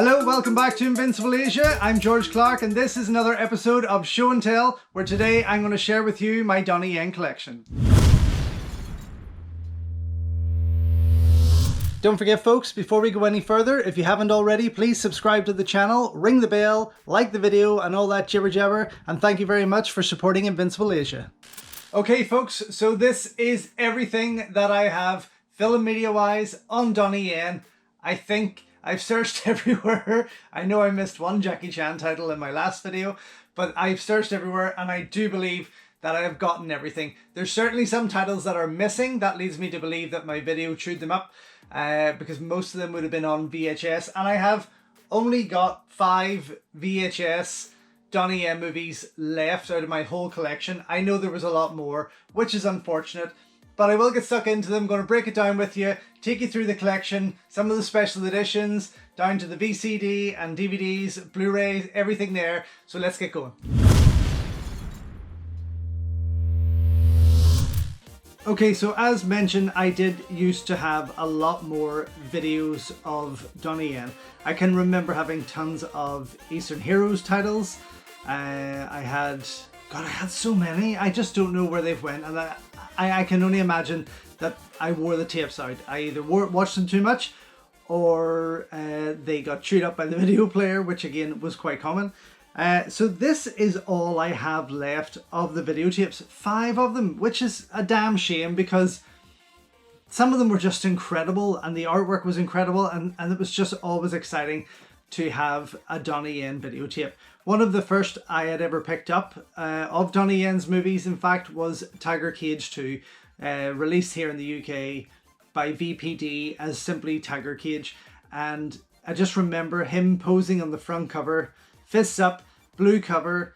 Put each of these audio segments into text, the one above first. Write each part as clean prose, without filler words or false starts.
Hello, welcome back to Invincible Asia. I'm George Clark and this is another episode of Show and Tell, where today I'm going to share with you my Donnie Yen collection. Don't forget folks, before we go any further, if you haven't already, please subscribe to the channel, ring the bell, like the video and all that jibber jabber, and thank you very much for supporting Invincible Asia. Okay folks, so this is everything that I have film media wise on Donnie Yen. I think I've searched everywhere. I know I missed one Jackie Chan title in my last video, but I've searched everywhere and I do believe that I have gotten everything. There's certainly some titles that are missing. That leads me to believe that my video chewed them up because most of them would have been on VHS, and I have only got 5 VHS Donnie Yen movies left out of my whole collection. I know there was a lot more, which is unfortunate, but I will get stuck into them. I'm going to break it down with you, take you through the collection, some of the special editions, down to the VCD and DVDs, Blu-rays, everything there. So let's get going. Okay, so as mentioned, I did used to have a lot more videos of Donnie Yen. I can remember having tons of Eastern Heroes titles. I had so many. I just don't know where they've went, and I can only imagine that I wore the tapes out. I either watched them too much, or they got chewed up by the video player, which again was quite common. So this is all I have left of the videotapes, 5 of them, which is a damn shame because some of them were just incredible and the artwork was incredible, and it was just always exciting to have a Donnie Yen videotape. One of the first I had ever picked up of Donnie Yen's movies, in fact, was Tiger Cage 2, released here in the UK by VPD as simply Tiger Cage. And I just remember him posing on the front cover, fists up, blue cover,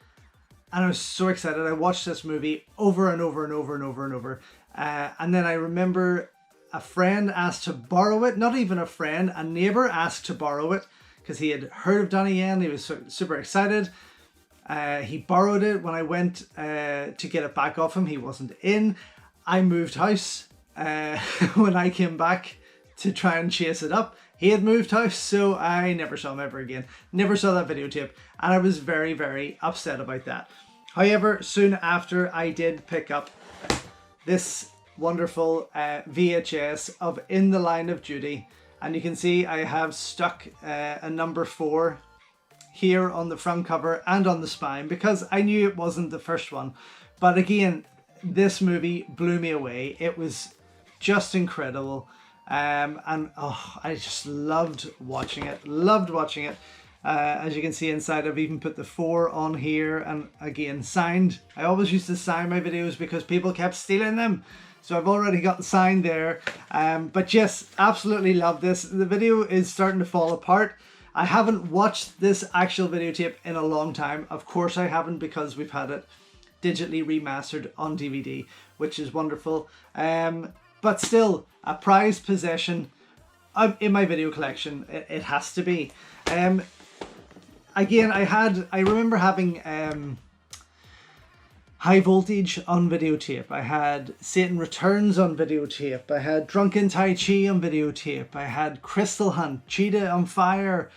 and I was so excited. I watched this movie over and over and over and over and over. And then I remember a friend asked to borrow it, not even a friend, a neighbor asked to borrow it because he had heard of Donnie Yen. He was super excited. He borrowed it. When I went to get it back off him, he wasn't in. I moved house when I came back to try and chase it up. He had moved house, so I never saw him ever again. Never saw that videotape, and I was very, very upset about that. However, soon after, I did pick up this wonderful VHS of In the Line of Duty, and you can see I have stuck a number 4 here on the front cover and on the spine because I knew it wasn't the first one. But again, this movie blew me away. It was just incredible. And I just loved watching it. As you can see inside, I've even put the 4 on here, and again signed. I always used to sign my videos because people kept stealing them, so I've already got the sign there. But yes, absolutely love this. The video is starting to fall apart. I haven't watched this actual videotape in a long time. Of course I haven't, because we've had it digitally remastered on DVD, which is wonderful. But still, a prized possession in my video collection. It has to be. Again, I remember having High Voltage on videotape. I had Satan Returns on videotape. I had Drunken Tai Chi on videotape. I had Crystal Hunt, Cheetah on Fire.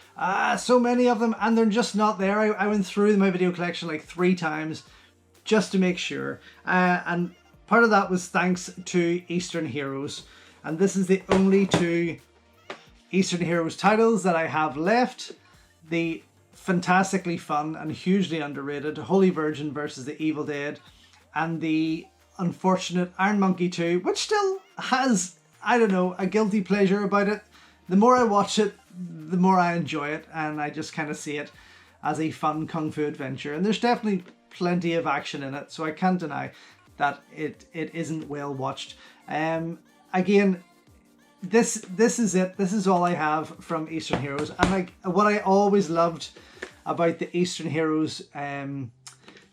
So many of them, and they're just not there. I went through my video collection like 3 times just to make sure. And part of that was thanks to Eastern Heroes. And this is the only 2 Eastern Heroes titles that I have left. The fantastically fun and hugely underrated Holy Virgin versus the Evil Dead, and the unfortunate Iron Monkey 2, which still has, I don't know, a guilty pleasure about it. The more I watch it, the more I enjoy it, and I just kind of see it as a fun kung fu adventure. And there's definitely plenty of action in it, so I can't deny that it isn't well watched. Again, this is it. This is all I have from Eastern Heroes. And what I always loved about the Eastern Heroes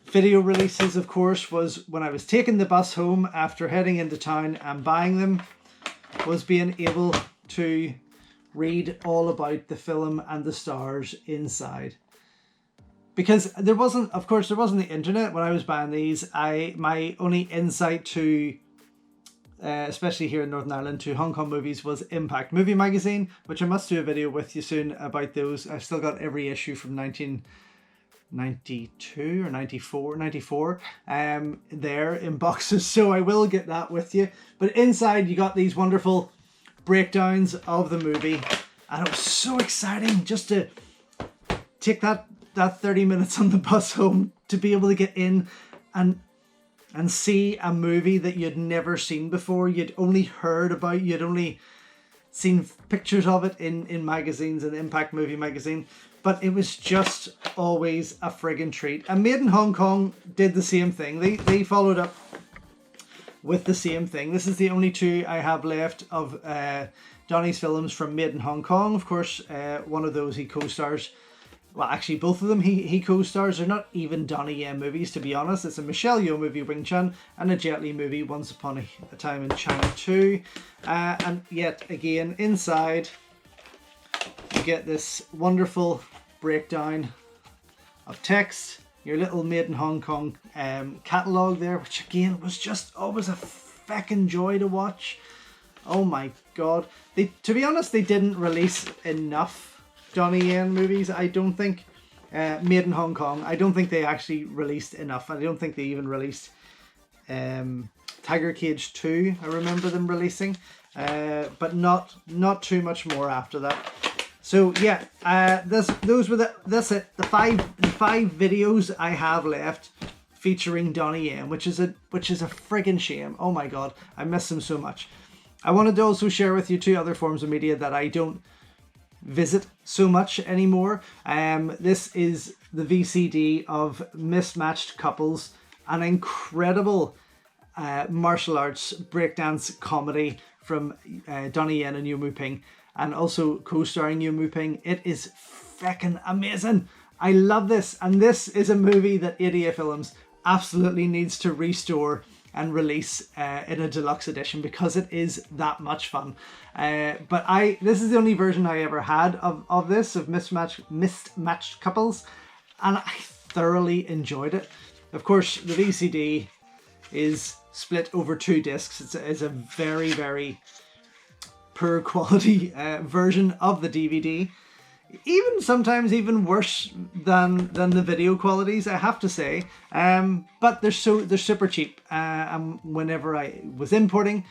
video releases, of course, was when I was taking the bus home after heading into town and buying them, was being able to read all about the film and the stars inside. Because there wasn't the internet when I was buying these. My only insight to especially here in Northern Ireland, to Hong Kong movies was Impact Movie Magazine, which I must do a video with you soon about those. I've still got every issue from 1992 or 94 there in boxes, so I will get that with you. But inside you got these wonderful breakdowns of the movie, and it was so exciting just to take that 30 minutes on the bus home to be able to get in and see a movie that you'd never seen before, you'd only heard about, you'd only seen pictures of it in magazines and Impact Movie Magazine, but it was just always a friggin' treat. And Made in Hong Kong did the same thing. They followed up with the same thing. This is the only two I have left of Donnie's films from Made in Hong Kong. Of course, one of those he co-stars. Well, actually, both of them he co-stars. They're not even Donnie Yen movies, to be honest. It's a Michelle Yeoh movie, Wing Chun, and a Jet Li movie, Once Upon a Time in China 2. And yet again, inside, you get this wonderful breakdown of text. Your little Made in Hong Kong catalogue there, which again was just always a feckin' joy to watch. Oh my god. To be honest, they didn't release enough Donnie Yen movies, I don't think. Made in Hong Kong, I don't think they actually released enough. I don't think they even released Tiger Cage 2, I remember them releasing. But not too much more after that. So yeah, that's it. The five videos I have left featuring Donnie Yen, which is a friggin' shame. Oh my god, I miss him so much. I wanted to also share with you two other forms of media that I don't visit so much anymore. This is the VCD of Mismatched Couples, an incredible martial arts breakdance comedy from Donnie Yen and Yuen Woo-ping, and also co-starring Yuen Woo-ping. It is feckin' amazing. I love this, and this is a movie that ADA Films absolutely needs to restore and release in a deluxe edition, because it is that much fun. But this is the only version I ever had of this, of Mismatched Couples, and I thoroughly enjoyed it. Of course, the VCD is split over 2 discs. It's a very, very poor quality version of the DVD. Sometimes even worse than the video qualities, I have to say. But they're super cheap. And whenever I was importing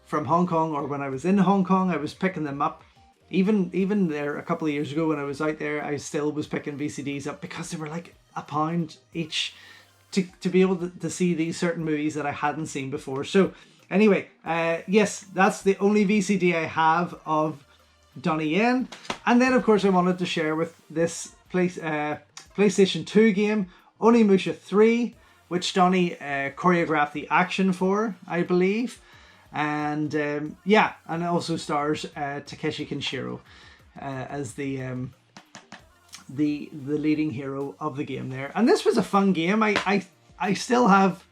from Hong Kong, or when I was in Hong Kong, I was picking them up. Even there a couple of years ago when I was out there, I still was picking VCDs up because they were like £1 each to be able to see these certain movies that I hadn't seen before. So anyway, yes, that's the only VCD I have of Donnie Yen. And then of course I wanted to share with this PlayStation 2 game, Onimusha 3, which Donnie choreographed the action for, I believe. And and it also stars Takeshi Kinshiro as the leading hero of the game there. And this was a fun game. I still have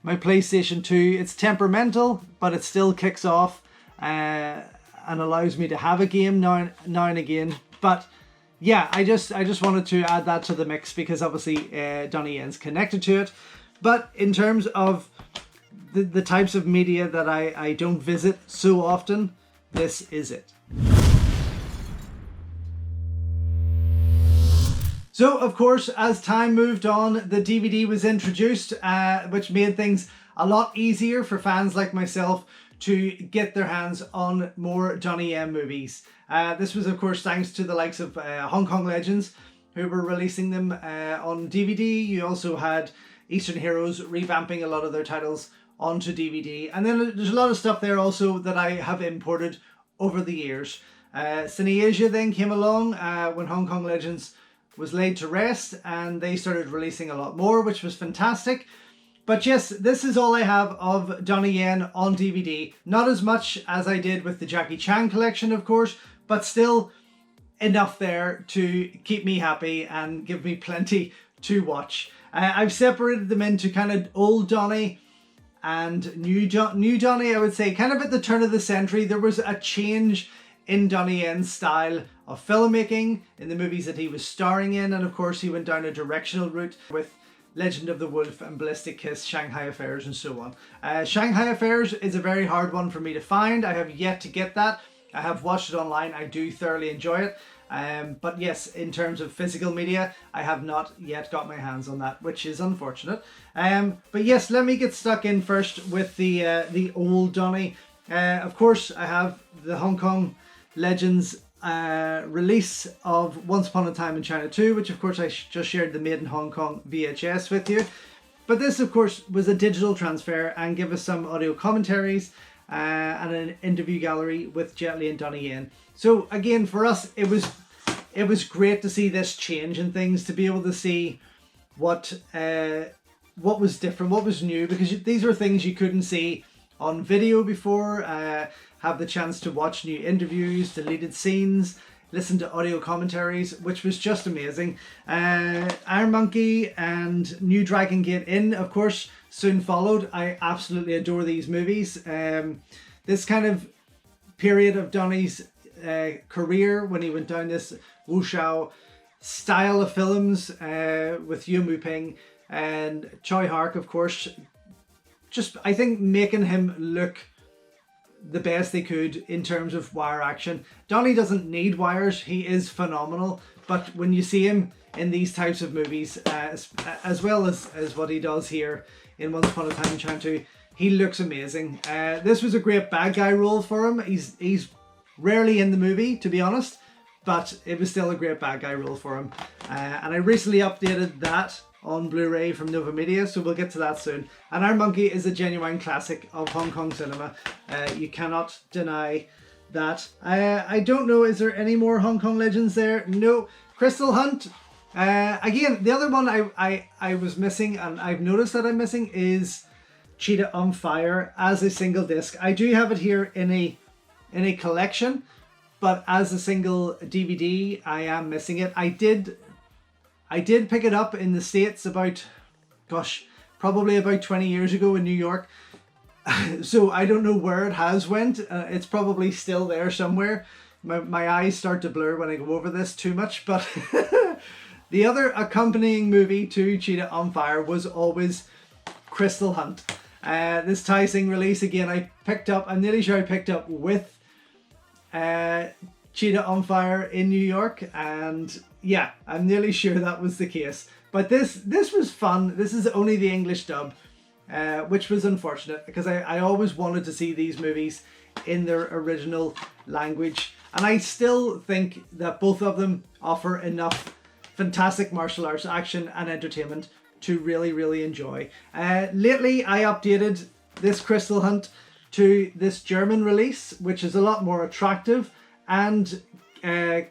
my PlayStation 2. It's temperamental, but it still kicks off and allows me to have a game now and again. But yeah, I just wanted to add that to the mix because obviously Donnie Yen's connected to it. But in terms of the types of media that I don't visit so often, this is it. So of course, as time moved on, the DVD was introduced, which made things a lot easier for fans like myself to get their hands on more Donnie Yen movies. This was of course thanks to the likes of Hong Kong Legends, who were releasing them on DVD. You also had Eastern Heroes revamping a lot of their titles onto DVD. And then there's a lot of stuff there also that I have imported over the years. Cineasia then came along when Hong Kong Legends was laid to rest, and they started releasing a lot more, which was fantastic. But yes, this is all I have of Donnie Yen on DVD. Not as much as I did with the Jackie Chan collection, of course, but still enough there to keep me happy and give me plenty to watch. I've separated them into kind of old Donnie and new Donnie, I would say. Kind of at the turn of the century, there was a change in Donnie Yen's style of filmmaking in the movies that he was starring in, and of course he went down a directional route with Legend of the Wolf and Ballistic Kiss, Shanghai Affairs, and so on. Shanghai Affairs is a very hard one for me to find. I have yet to get that. I have watched it online. I do thoroughly enjoy it. But yes, in terms of physical media, I have not yet got my hands on that, which is unfortunate. But yes, let me get stuck in first with the old Donnie. Of course, I have the Hong Kong Legends release of Once Upon a Time in China 2, which of course I just shared the Made in Hong Kong VHS with you. But this of course was a digital transfer and give us some audio commentaries and an interview gallery with Jet Li and Donnie Yen. So again, for us, it was great to see this change in things, to be able to see what was different, what was new, because these were things you couldn't see on video before. Have the chance to watch new interviews, deleted scenes, listen to audio commentaries, which was just amazing. Iron Monkey and New Dragon Gate Inn, of course, soon followed. I absolutely adore these movies. This kind of period of Donnie's career, when he went down this wuxia style of films with Yuen Wu-ping and Choi Hark, of course, just I think making him look the best they could in terms of wire action. Donnie doesn't need wires, he is phenomenal, but when you see him in these types of movies, as well as what he does here in Once Upon a Time in China 2, he looks amazing. This was a great bad guy role for him. He's rarely in the movie, to be honest, but it was still a great bad guy role for him. And I recently updated that on Blu-ray from Nova Media, so we'll get to that soon. And Iron Monkey is a genuine classic of Hong Kong cinema. You cannot deny that. I don't know, is there any more Hong Kong Legends there? No. Crystal Hunt. Again, the other one I was missing, and I've noticed that I'm missing, is Cheetah on Fire as a single disc. I do have it here in a collection, but as a single DVD, I am missing it. I did pick it up in the States about, gosh, probably about 20 years ago in New York. So I don't know where it has went. It's probably still there somewhere. My eyes start to blur when I go over this too much. But the other accompanying movie to Cheetah on Fire was always Crystal Hunt. This Tai Sing release, again, I'm nearly sure I picked up with Cheetah on Fire in New York, and yeah, I'm nearly sure that was the case. But this was fun. This is only the English dub, which was unfortunate, because I always wanted to see these movies in their original language, and I still think that both of them offer enough fantastic martial arts action and entertainment to really, really enjoy. Lately, I updated this Crystal Hunt to this German release, which is a lot more attractive and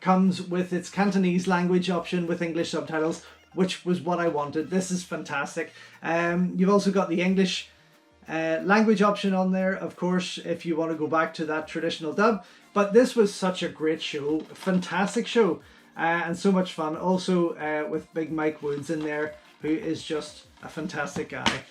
comes with its Cantonese language option with English subtitles, which was what I wanted. This is fantastic. You've also got the English language option on there, of course, if you want to go back to that traditional dub. But this was such a great show, fantastic show, and so much fun. Also with Big Mike Woods in there, who is just a fantastic guy.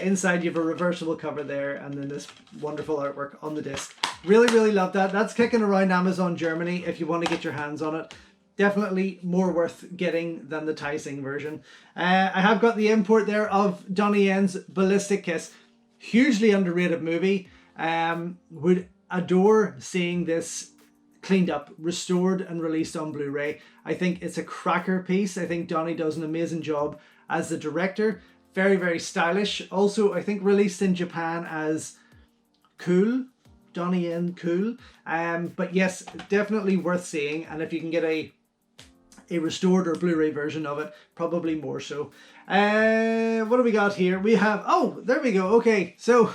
Inside you have a reversible cover there, and then this wonderful artwork on the disc. Really, really love that. That's kicking around Amazon Germany if you want to get your hands on it. Definitely more worth getting than the Tai Sing version. I have got the import there of Donnie Yen's Ballistic Kiss. Hugely underrated movie. Would adore seeing this cleaned up, restored and released on Blu-ray. I think it's a cracker piece. I think Donnie does an amazing job as the director. Very, very stylish. Also, I think released in Japan as Cool. Donnie Yen Cool. But yes, definitely worth seeing. And if you can get a restored or Blu-ray version of it, probably more so. What do we got here? We have, oh, there we go. Okay, so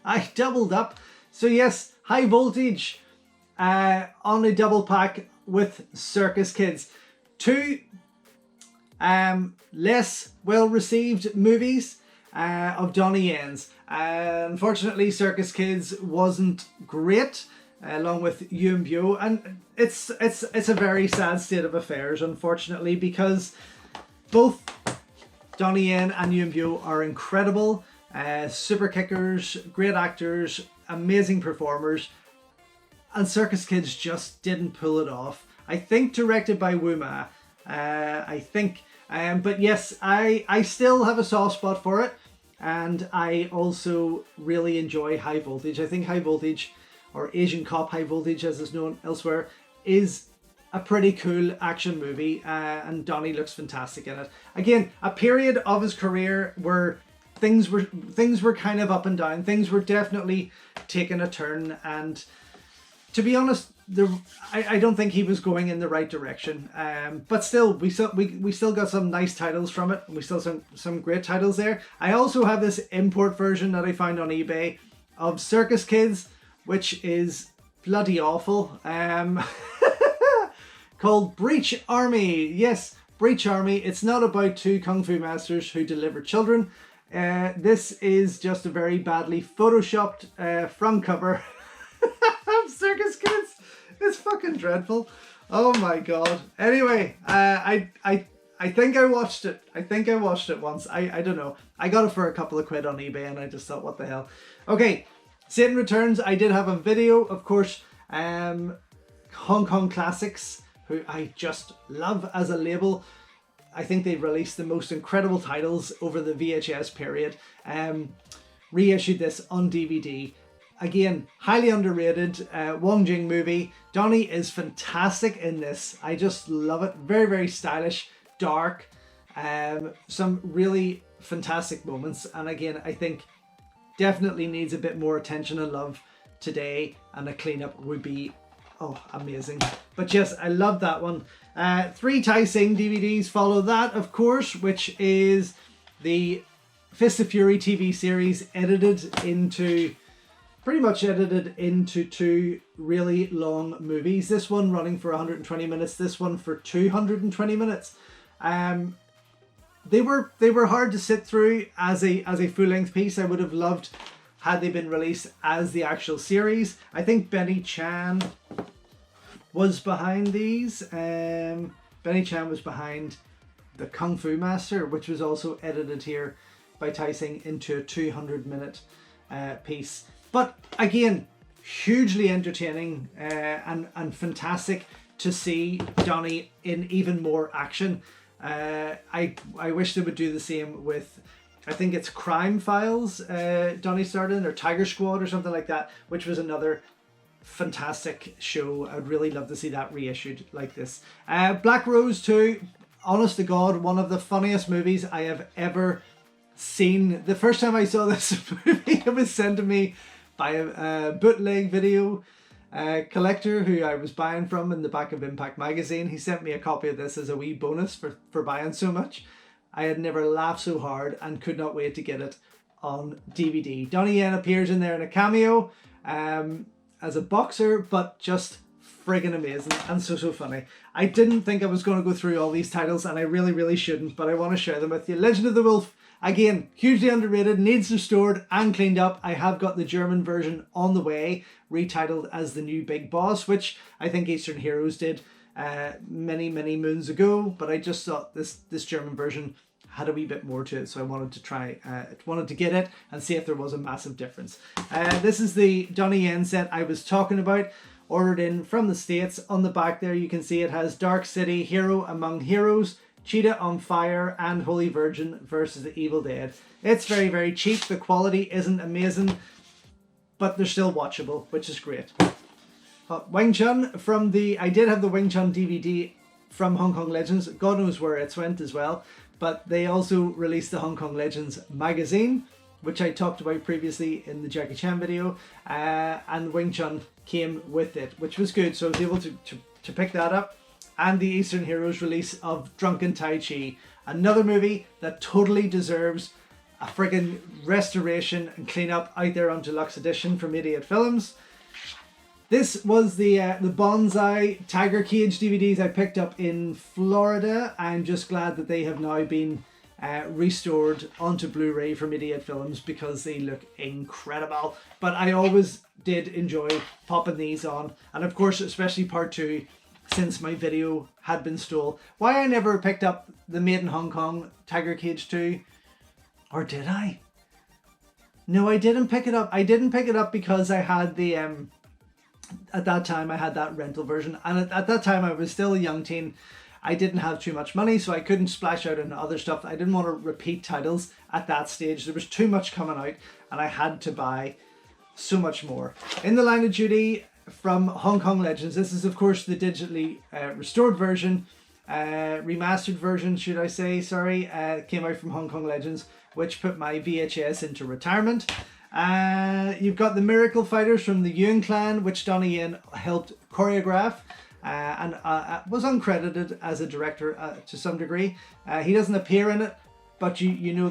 I doubled up. So yes, High Voltage on a double pack with Circus Kids. Two less well-received movies of Donnie Yen's. Unfortunately, Circus Kids wasn't great, along with Yuen Bio, and it's a very sad state of affairs, unfortunately, because both Donnie Yen and Yuen Bio are incredible, super kickers, great actors, amazing performers, and Circus Kids just didn't pull it off. I think directed by Wu Ma. I think, But yes, I still have a soft spot for it, and I also really enjoy High Voltage. I think High Voltage, or Asian Cop High Voltage as it's known elsewhere, is a pretty cool action movie, and Donnie looks fantastic in it. Again, a period of his career where things were kind of up and down. Things were definitely taking a turn, and to be honest, I don't think he was going in the right direction. But still, we still got some nice titles from it. We still some great titles there. I also have this import version that I found on eBay of Circus Kids, which is bloody awful. Called Breach Army. Yes, Breach Army. It's not about two kung fu masters who deliver children. This is just a very badly photoshopped front cover of Circus Kids. It's fucking dreadful. Oh my god. Anyway, I think I watched it. I think I watched it once. I don't know. I got it for a couple of quid on eBay, and I just thought, what the hell. Okay, Satan Returns. I did have a video, of course. Hong Kong Classics, who I just love as a label. I think they released the most incredible titles over the VHS period. Reissued this on DVD. Again, highly underrated Wong Jing movie. Donnie is fantastic in this. I just love it. Very, very stylish, dark. Some really fantastic moments. And again, I think definitely needs a bit more attention and love today. And a cleanup would be, oh, amazing. But yes, I love that one. 3 Tai Sing DVDs follow that, of course, which is the Fist of Fury TV series pretty much edited into 2 really long movies. This one running for 120 minutes, this one for 220 minutes. They were hard to sit through as a full-length piece. I would have loved had they been released as the actual series. I think Benny Chan was behind these. Benny Chan was behind the Kung Fu Master, which was also edited here by Tai Sing into a 200-minute piece. But again, hugely entertaining and fantastic to see Donnie in even more action. I wish they would do the same with, I think it's Crime Files, Donnie started in, or Tiger Squad or something like that, which was another fantastic show. I'd really love to see that reissued like this. Black Rose 2, honest to God, one of the funniest movies I have ever seen. The first time I saw this movie, it was sent to me by a bootleg video collector who I was buying from in the back of Impact magazine. He sent me a copy of this as a wee bonus for buying so much. I had never laughed so hard and could not wait to get it on DVD. Donnie Yen appears in there in a cameo as a boxer, but just friggin' amazing and so funny. I didn't think I was going to go through all these titles, and I really shouldn't, but I want to share them with you. Legend of the Wolf, again, hugely underrated, needs restored and cleaned up. I have got the German version on the way, retitled as The New Big Boss, which I think Eastern Heroes did many moons ago, but I just thought this German version had a wee bit more to it, so I wanted to get it and see if there was a massive difference. This is the Donnie Yen set I was talking about, ordered in from the States. On the back there you can see it has Dark City, Hero Among Heroes, Cheetah on Fire, and Holy Virgin versus the Evil Dead. It's very cheap. The quality isn't amazing, but they're still watchable, which is great. Wing Chun from I did have the Wing Chun DVD from Hong Kong Legends. God knows where it's went as well. But they also released the Hong Kong Legends magazine, which I talked about previously in the Jackie Chan video. And Wing Chun came with it, which was good. So I was able to pick that up. And the Eastern Heroes release of Drunken Tai Chi. Another movie that totally deserves a friggin' restoration and cleanup out there on Deluxe Edition from Idiot Films. This was the Bonsai Tiger Cage DVDs I picked up in Florida. I'm just glad that they have now been restored onto Blu-ray from Idiot Films because they look incredible. But I always did enjoy popping these on. And of course, especially part 2, since my video had been stole. Why I never picked up the Made in Hong Kong Tiger Cage 2? Or did I? No, I didn't pick it up. I didn't pick it up because I had the... At that time, I had that rental version. And at that time, I was still a young teen. I didn't have too much money, so I couldn't splash out on other stuff. I didn't want to repeat titles at that stage. There was too much coming out, and I had to buy so much more. In the Line of Duty from Hong Kong Legends, this is of course the digitally restored version, remastered version should I say, sorry, came out from Hong Kong Legends, which put my VHS into retirement. You've got the Miracle Fighters from the Yuan clan, which Donnie Yen helped choreograph, and was uncredited as a director to some degree. He doesn't appear in it, but you know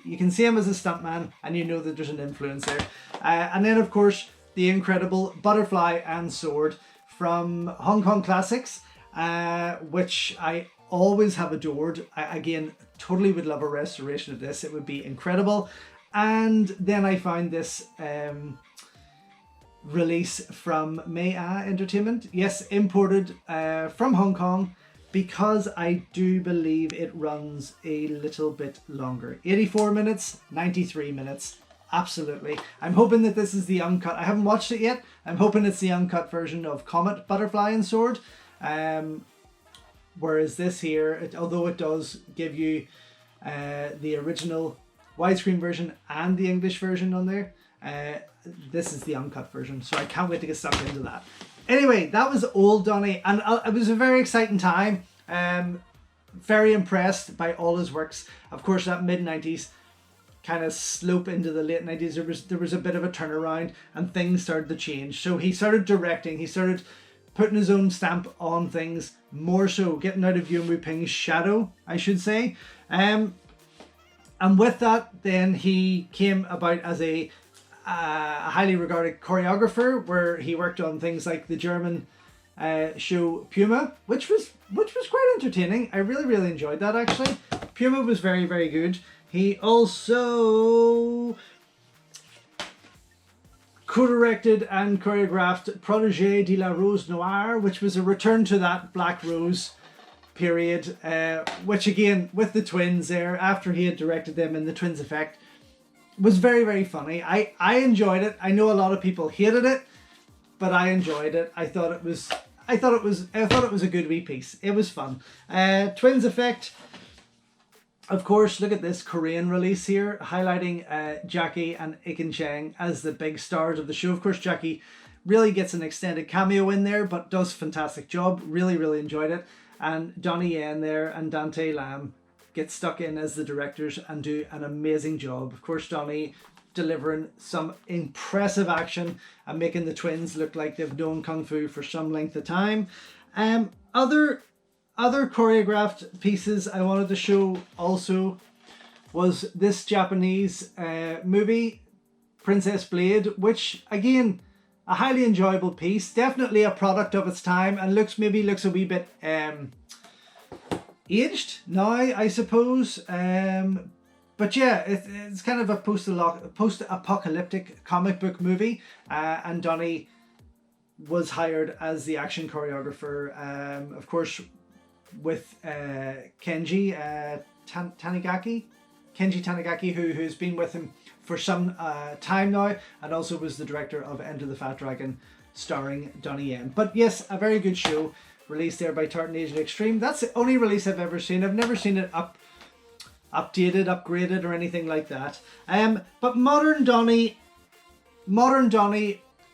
you can see him as a stuntman, and you know that there's an influence there. And then of course the incredible Butterfly and Sword from Hong Kong Classics, which I always have adored. I, again, totally would love a restoration of this. It would be incredible. And then I found this release from Mei Entertainment. Yes, imported from Hong Kong, because I do believe it runs a little bit longer. 84 minutes, 93 minutes. Absolutely. I'm hoping that this is the uncut. I haven't watched it yet. I'm hoping it's the uncut version of Comet, Butterfly and Sword. Whereas this here, although it does give you the original widescreen version and the English version on there, this is the uncut version, so I can't wait to get stuck into that. Anyway, that was old Donnie, and it was a very exciting time. Very impressed by all his works. Of course, that mid-90s kind of slope into the late 90s, there was a bit of a turnaround and things started to change. So he started directing, he started putting his own stamp on things, more so getting out of Yuen Woo-ping's shadow, I should say. And with that, then he came about as a highly regarded choreographer, where he worked on things like the German show Puma, which was quite entertaining. I really enjoyed that, actually. Puma was very good. He also co-directed and choreographed Protégé de la Rose Noire, which was a return to that Black Rose period, which again, with the twins there, after he had directed them in The Twins Effect, was very funny. I enjoyed it. I know a lot of people hated it, but I enjoyed it. I thought it was a good wee piece. It was fun. Twins Effect, of course, look at this Korean release here, highlighting Jackie and Ikin Chang as the big stars of the show. Of course, Jackie really gets an extended cameo in there, but does a fantastic job. Really enjoyed it. And Donnie Yen there and Dante Lam get stuck in as the directors and do an amazing job. Of course, Donnie delivering some impressive action and making the twins look like they've known Kung Fu for some length of time. Other choreographed pieces I wanted to show also was this Japanese movie, Princess Blade, which again, a highly enjoyable piece, definitely a product of its time, and looks a wee bit aged now, I suppose. But yeah, it's kind of a post-apocalyptic comic book movie, and Donnie was hired as the action choreographer, of course, with Kenji Tanigaki, who's been with him for some time now, and also was the director of Enter the Fat Dragon, starring Donnie Yen. But yes, a very good show, released there by Tartan Asian Extreme. That's the only release I've ever seen. I've never seen it updated, upgraded, or anything like that. But modern Donnie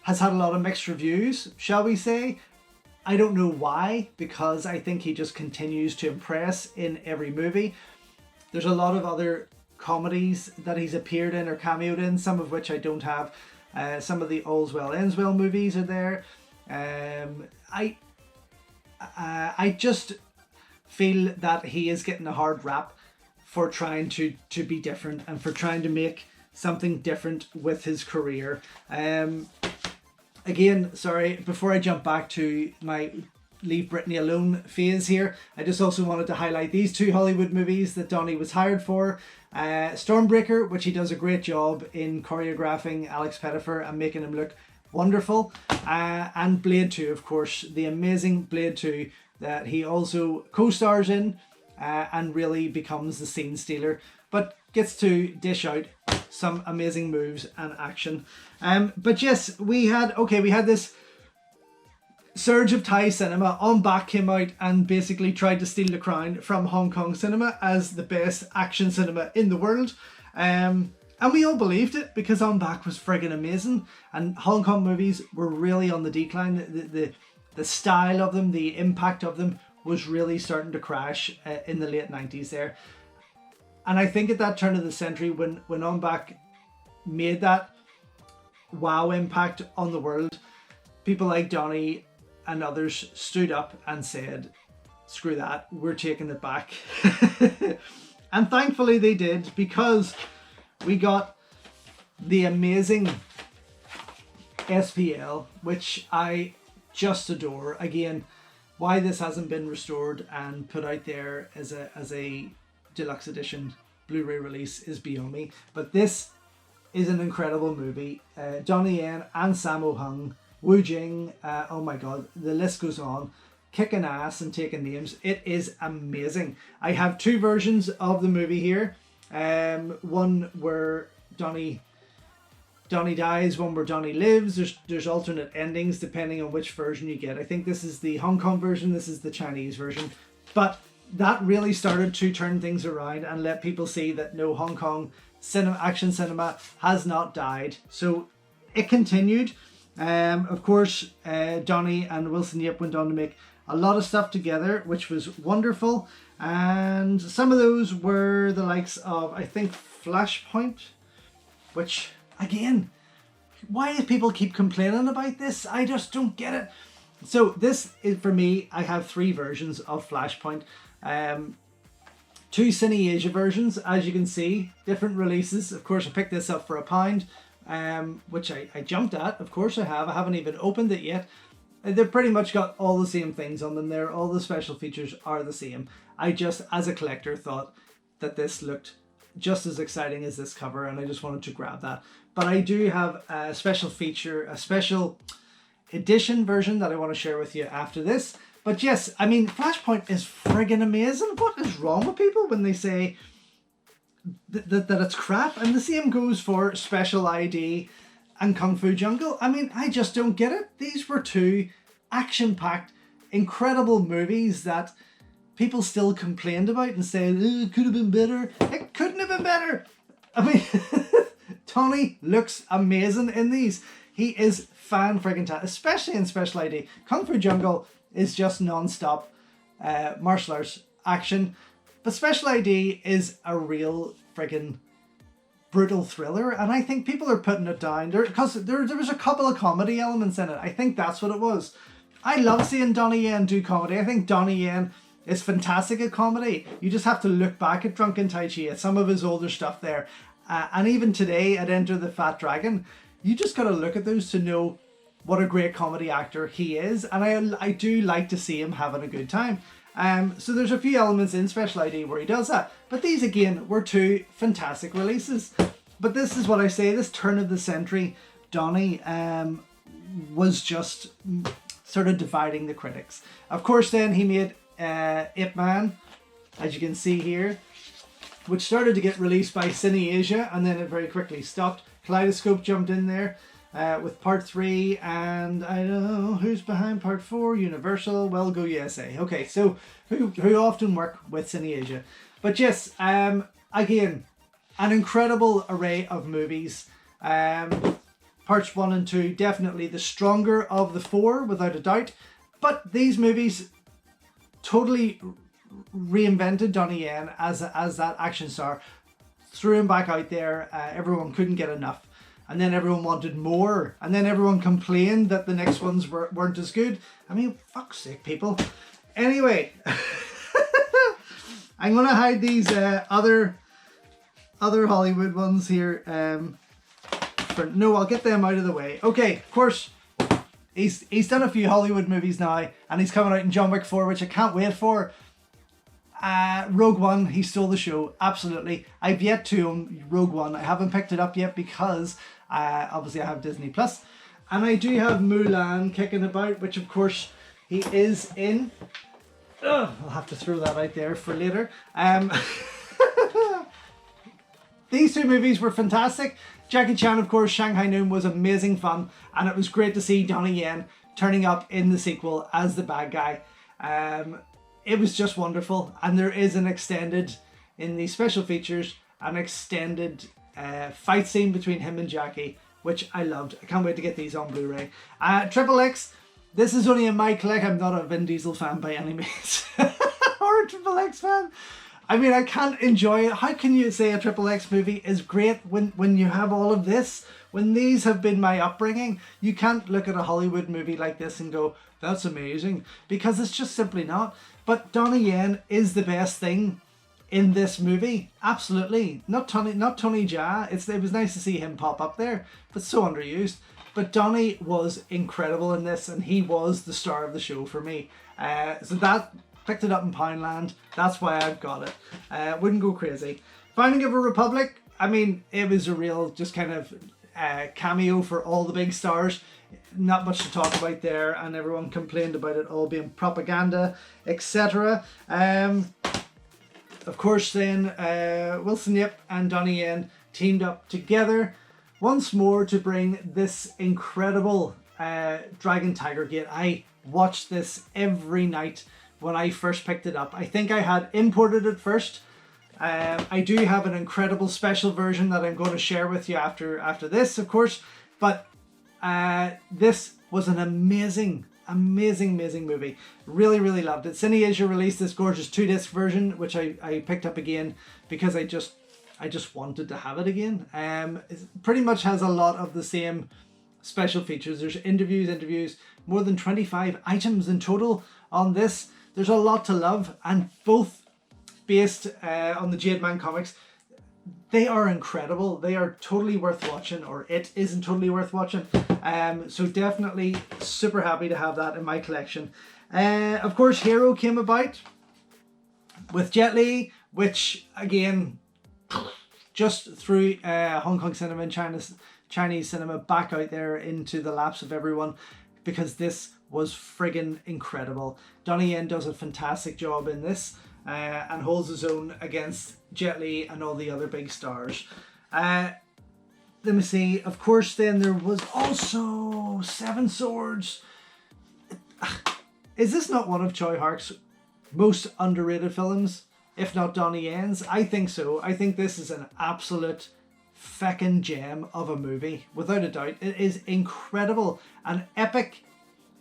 has had a lot of mixed reviews, shall we say. I don't know why, because I think he just continues to impress in every movie. There's a lot of other comedies that he's appeared in or cameoed in, some of which I don't have. Some of the All's Well Ends Well movies are there. I just feel that he is getting a hard rap for trying to be different and for trying to make something different with his career. Again, sorry, before I jump back to my Leave Britney Alone phase here, I just also wanted to highlight these two Hollywood movies that Donnie was hired for. Stormbreaker, which he does a great job in choreographing Alex Pettyfer and making him look wonderful. And Blade 2, of course, the amazing Blade 2 that he also co-stars in and really becomes the scene stealer, but gets to dish out some amazing moves and action. But yes, we had this surge of Thai cinema, On Bak came out and basically tried to steal the crown from Hong Kong cinema as the best action cinema in the world. And we all believed it because On Bak was friggin' amazing, and Hong Kong movies were really on the decline. The style of them, the impact of them was really starting to crash in the late 90s there. And I think at that turn of the century, when On Bak made that wow impact on the world, people like Donnie and others stood up and said, screw that, we're taking it back. And thankfully they did, because we got the amazing SPL, which I just adore. Again, why this hasn't been restored and put out there as a deluxe edition Blu-ray release is beyond me. But this is an incredible movie. Donnie Yen and Sammo Hung, Wu Jing, oh my god, the list goes on. Kicking ass and taking names. It is amazing. I have two versions of the movie here. One where Donnie dies, one where Donnie lives. There's alternate endings depending on which version you get. I think this is the Hong Kong version, this is the Chinese version. But that really started to turn things around and let people see that no, Hong Kong action cinema has not died. So it continued. Of course, Donnie and Wilson Yip went on to make a lot of stuff together, which was wonderful. And some of those were the likes of, I think, Flashpoint, which, again, why do people keep complaining about this? I just don't get it. So this is, for me, I have three versions of Flashpoint. Two Cine Asia versions, as you can see, different releases. Of course, I picked this up for £1, which I jumped at. Of course I have. I haven't even opened it yet. They've pretty much got all the same things on them there. All the special features are the same. I just, as a collector, thought that this looked just as exciting as this cover, and I just wanted to grab that. But I do have a special feature, a special edition version that I want to share with you after this. But yes, I mean, Flashpoint is friggin' amazing. What is wrong with people when they say that it's crap? And the same goes for Special ID and Kung Fu Jungle. I mean, I just don't get it. These were two action-packed, incredible movies that people still complained about and said, oh, it could have been better. It couldn't have been better. I mean, Tony looks amazing in these. He is fan-friggin-tastic, especially in Special ID. Kung Fu Jungle is just non-stop martial arts action. But Special ID is a real friggin' brutal thriller, and I think people are putting it down because there was a couple of comedy elements in it. I think that's what it was. I love seeing Donnie Yen do comedy. I think Donnie Yen is fantastic at comedy. You just have to look back at Drunken Tai Chi, at some of his older stuff there, and even today at Enter the Fat Dragon. You just got to look at those to know what a great comedy actor he is, and I do like to see him having a good time. So there's a few elements in Special ID where he does that, but these again were two fantastic releases. But this is what I say, this turn of the century Donnie was just sort of dividing the critics. Of course then he made Ip Man, as you can see here, which started to get released by Cine Asia, and then it very quickly stopped. Kaleidoscope jumped in there with part 3, and I don't know who's behind part 4. Universal, well, go USA. Okay, so who often work with Cine Asia. But yes, again, an incredible array of movies. Parts 1 and 2, definitely the stronger of the 4, without a doubt. But these movies totally reinvented Donnie Yen as that action star. Threw him back out there. Everyone couldn't get enough. And then everyone wanted more. And then everyone complained that the next ones weren't as good. I mean, fuck's sake, people. Anyway, I'm going to hide these other Hollywood ones here. No, I'll get them out of the way. Okay, of course, he's done a few Hollywood movies now, and he's coming out in John Wick 4, which I can't wait for. Rogue One, he stole the show, absolutely. I've yet to own Rogue One. I haven't picked it up yet because obviously I have Disney Plus, and I do have Mulan kicking about, which of course he is in. I'll have to throw that out there for later. These two movies were fantastic. Jackie Chan, of course, Shanghai Noon was amazing fun, and it was great to see Donnie Yen turning up in the sequel as the bad guy. It was just wonderful, and there is an extended, in the special features, an extended fight scene between him and Jackie, which I loved. I can't wait to get these on Blu-ray. Triple X, this is only in my collection. I'm not a Vin Diesel fan by any means, or a Triple X fan. I mean, I can't enjoy it. How can you say a Triple X movie is great when you have all of this? When these have been my upbringing, you can't look at a Hollywood movie like this and go, that's amazing, because it's just simply not. But Donnie Yen is the best thing in this movie, absolutely. Not Tony Jaa. It was nice to see him pop up there, but so underused. But Donnie was incredible in this, and he was the star of the show for me. So that picked it up in Poundland. That's why I've got it. Wouldn't go crazy. Finding of a Republic. I mean, it was a real just kind of cameo for all the big stars. Not much to talk about there, and everyone complained about it all being propaganda, etc. Of course, then Wilson Yip and Donnie Yen teamed up together once more to bring this incredible Dragon Tiger Gate. I watched this every night when I first picked it up. I think I had imported it first. I do have an incredible special version that I'm going to share with you after this, of course. But this was an amazing movie. Really loved it. Cineasia released this gorgeous 2-disc version, which I picked up again because I just wanted to have it again. It pretty much has a lot of the same special features. There's interviews, more than 25 items in total on this. There's a lot to love, and both based on the Jade Man comics. They are incredible. They are totally worth watching, or it isn't totally worth watching. So definitely super happy to have that in my collection. Of course, Hero came about with Jet Li, which again, just threw Hong Kong cinema and Chinese cinema back out there into the laps of everyone, because this was friggin' incredible. Donnie Yen does a fantastic job in this. And holds his own against Jet Li and all the other big stars. Let me see. Of course, then there was also Seven Swords. Is this not one of Choi Hark's most underrated films, if not Donnie Yen's? I think so. I think this is an absolute feckin' gem of a movie, without a doubt. It is incredible, and epic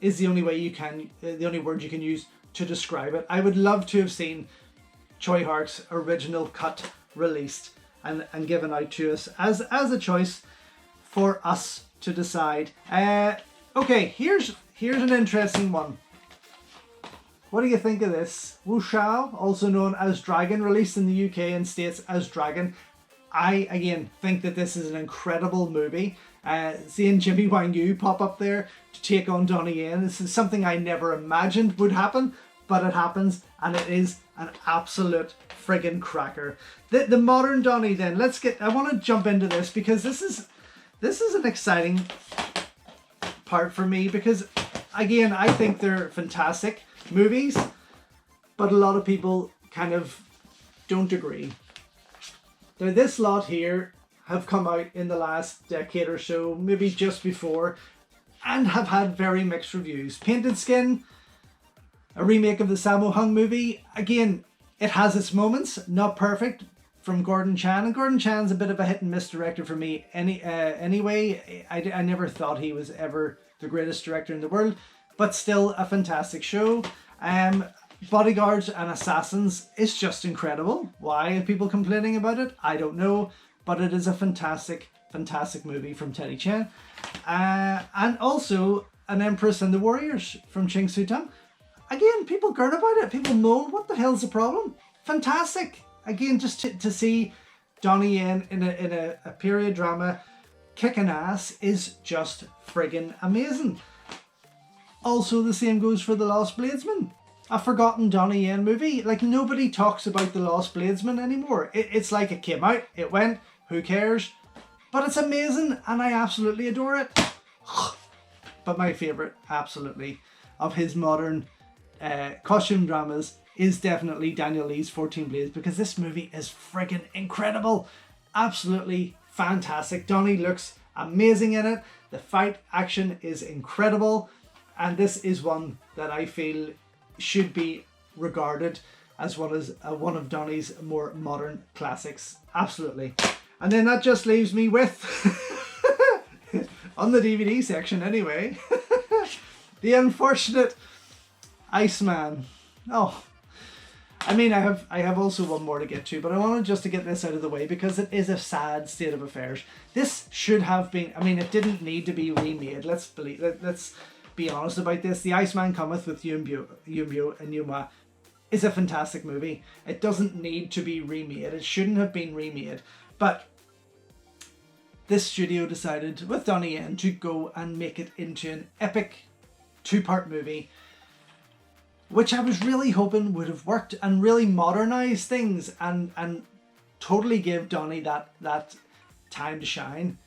is the only word you can use to describe it. I would love to have seen Choi Hark's original cut released and given out to us as a choice for us to decide. Okay, here's an interesting one. What do you think of this? Wu Shao, also known as Dragon, released in the UK and States as Dragon. I, again, think that this is an incredible movie. Seeing Jimmy Wang Yu pop up there to take on Donnie Yen, this is something I never imagined would happen, but it happens, and it is an absolute friggin' cracker. The modern Donnie then, I want to jump into this, because this is an exciting part for me, because again, I think they're fantastic movies, but a lot of people kind of don't agree. Now, this lot here have come out in the last decade or so, maybe just before, and have had very mixed reviews. Painted Skin, a remake of the Sammo Hung movie. Again, it has its moments, not perfect, from Gordon Chan. And Gordon Chan's a bit of a hit and miss director for me anyway. I never thought he was ever the greatest director in the world, but still a fantastic show. Bodyguards and Assassins is just incredible. Why are people complaining about it? I don't know, but it is a fantastic movie from Teddy Chen. And also An Empress and the Warriors from Ching Su Tang. Again, people gird about it. People moan. What the hell's the problem? Fantastic. Again, just to see Donnie Yen in a period drama kicking ass is just friggin' amazing. Also, the same goes for The Lost Bladesman. A forgotten Donnie Yen movie. Like, nobody talks about The Lost Bladesman anymore. It's like it came out, it went, who cares? But it's amazing, and I absolutely adore it. But my favourite, absolutely, of his modern costume dramas is definitely Daniel Lee's 14 Blades, because this movie is friggin' incredible. Absolutely fantastic. Donnie looks amazing in it. The fight action is incredible. And this is one that I feel should be regarded as one of Donnie's more modern classics. Absolutely. And then that just leaves me with, on the DVD section anyway, the unfortunate Iceman. Oh, I mean, I have also one more to get to, but I wanted just to get this out of the way because it is a sad state of affairs. This should have been, I mean, it didn't need to be remade. Let's be honest about this. The Iceman Cometh with Yumbo and Yuma is a fantastic movie. It doesn't need to be remade. It shouldn't have been remade. But this studio decided with Donnie Yen to go and make it into an epic 2-part movie, which I was really hoping would have worked and really modernized things and totally give Donnie that time to shine.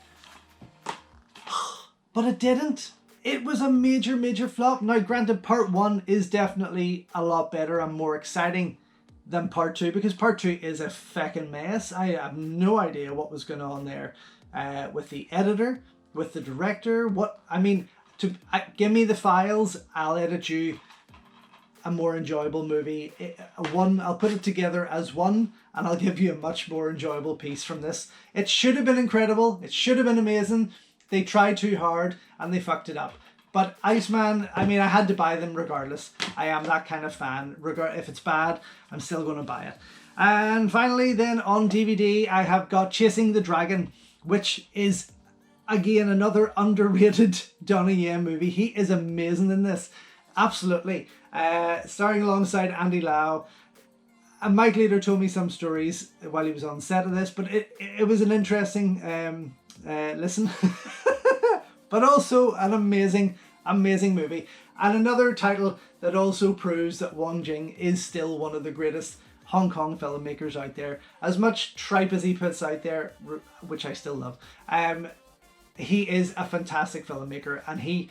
But it didn't. It was a major flop. Now, granted, part 1 is definitely a lot better and more exciting than part 2, because part 2 is a feckin' mess. I have no idea what was going on there with the editor, with the director. Give me the files, I'll edit you a more enjoyable movie. I'll put it together as one, and I'll give you a much more enjoyable piece from this. It should have been incredible. It should have been amazing. They tried too hard and they fucked it up. But Iceman, I mean, I had to buy them regardless. I am that kind of fan. If it's bad, I'm still going to buy it. And finally then on DVD, I have got Chasing the Dragon, which is, again, another underrated Donnie Yen movie. He is amazing in this. Absolutely. Starring alongside Andy Lau. And Mike later told me some stories while he was on set of this, but it was an interesting listen. But also an amazing movie. And another title that also proves that Wong Jing is still one of the greatest Hong Kong filmmakers out there. As much tripe as he puts out there, which I still love, he is a fantastic filmmaker, and he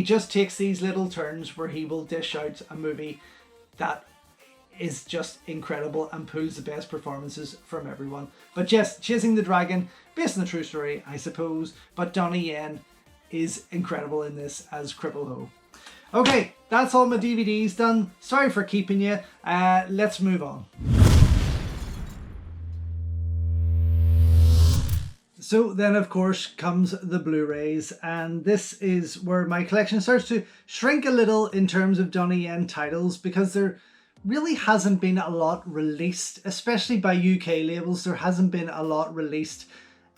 just takes these little turns where he will dish out a movie that is just incredible and pulls the best performances from everyone. But yes, Chasing the Dragon, based on a true story, I suppose, but Donnie Yen is incredible in this as Cripple Ho. Okay, that's all my DVDs done. Sorry for keeping you. Let's move on. So then, of course, comes the Blu-rays, and this is where my collection starts to shrink a little in terms of Donnie Yen titles, because there really hasn't been a lot released, especially by UK labels. There hasn't been a lot released